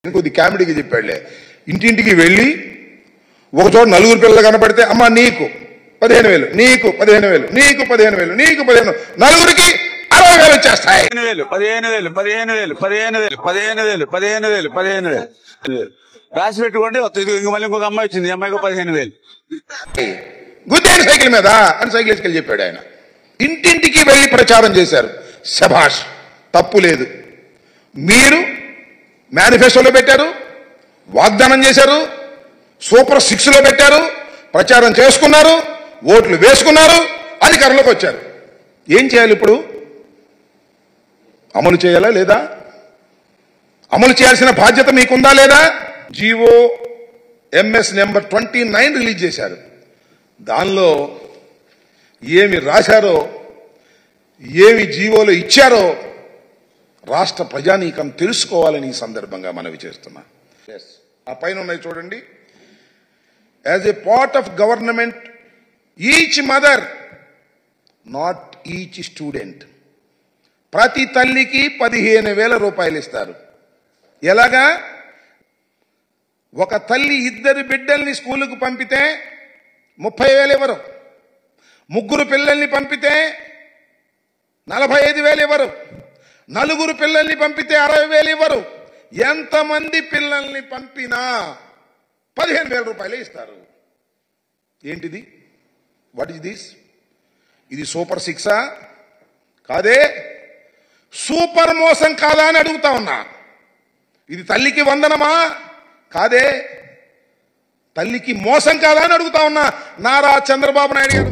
కొద్ది కామెడీగా చెప్పాడులే. ఇంటింటికి వెళ్ళి ఒకచోట నలుగురు పిల్లలు కనపడితే అమ్మ నీకు 15,000, నీకు 15,000, నీకు 15,000, నీకు 15,000, నలుగురికి 60,000 వచ్చేస్తాయి. 15,000 రాసి పెట్టుకోండి. మళ్ళీ ఇంకొక అమ్మాయి వచ్చింది, ఈ అమ్మాయికి 15,000. గుద్దేని సైకిల్ మీద అని సైకిల్ వేసుకెళ్ళి చెప్పాడు ఆయన. ఇంటింటికి వెళ్ళి ప్రచారం చేశారు. శభాష్, తప్పు లేదు. మీరు మేనిఫెస్టోలో పెట్టారు, వాగ్దానం చేశారు, సూపర్ 6లో పెట్టారు, ప్రచారం చేసుకున్నారు, ఓట్లు వేసుకున్నారు, అధికారంలోకి వచ్చారు. ఏం చేయాలి ఇప్పుడు? అమలు చేయాలా లేదా? అమలు చేయాల్సిన బాధ్యత మీకుందా లేదా? జీవో ఎంఎస్ నెంబర్ 29 రిలీజ్ చేశారు. దానిలో ఏమి రాశారో, ఏమి జీవోలో ఇచ్చారో రాష్ట్ర ప్రజానీకం తెలుసుకోవాలని ఈ సందర్భంగా మనవి చేస్తున్నా. ఆ పైన ఉన్నాయి చూడండి. As a part of government each mother, not each student, ప్రతి తల్లికి 15,000 రూపాయలు ఇస్తారు. ఎలాగా? ఒక తల్లి 2 బిడ్డల్ని స్కూలుకు పంపితే 30,000 ఇవ్వరు, 3 పిల్లల్ని పంపితే 45,000 ఇవ్వరు, 4 పిల్లల్ని పంపితే 60,000 ఇవ్వరు. ఎంతమంది పిల్లల్ని పంపినా 15,000 రూపాయలే ఇస్తారు. ఏంటిది? What is this? ఇది సూపర్ 6 కాదే? సూపర్ మోసం కాదా అని అడుగుతా ఉన్నా. ఇది తల్లికి వందనమా? కాదే. తల్లికి మోసం కాదా అని అడుగుతా ఉన్నా. నారా చంద్రబాబు నాయుడు గారు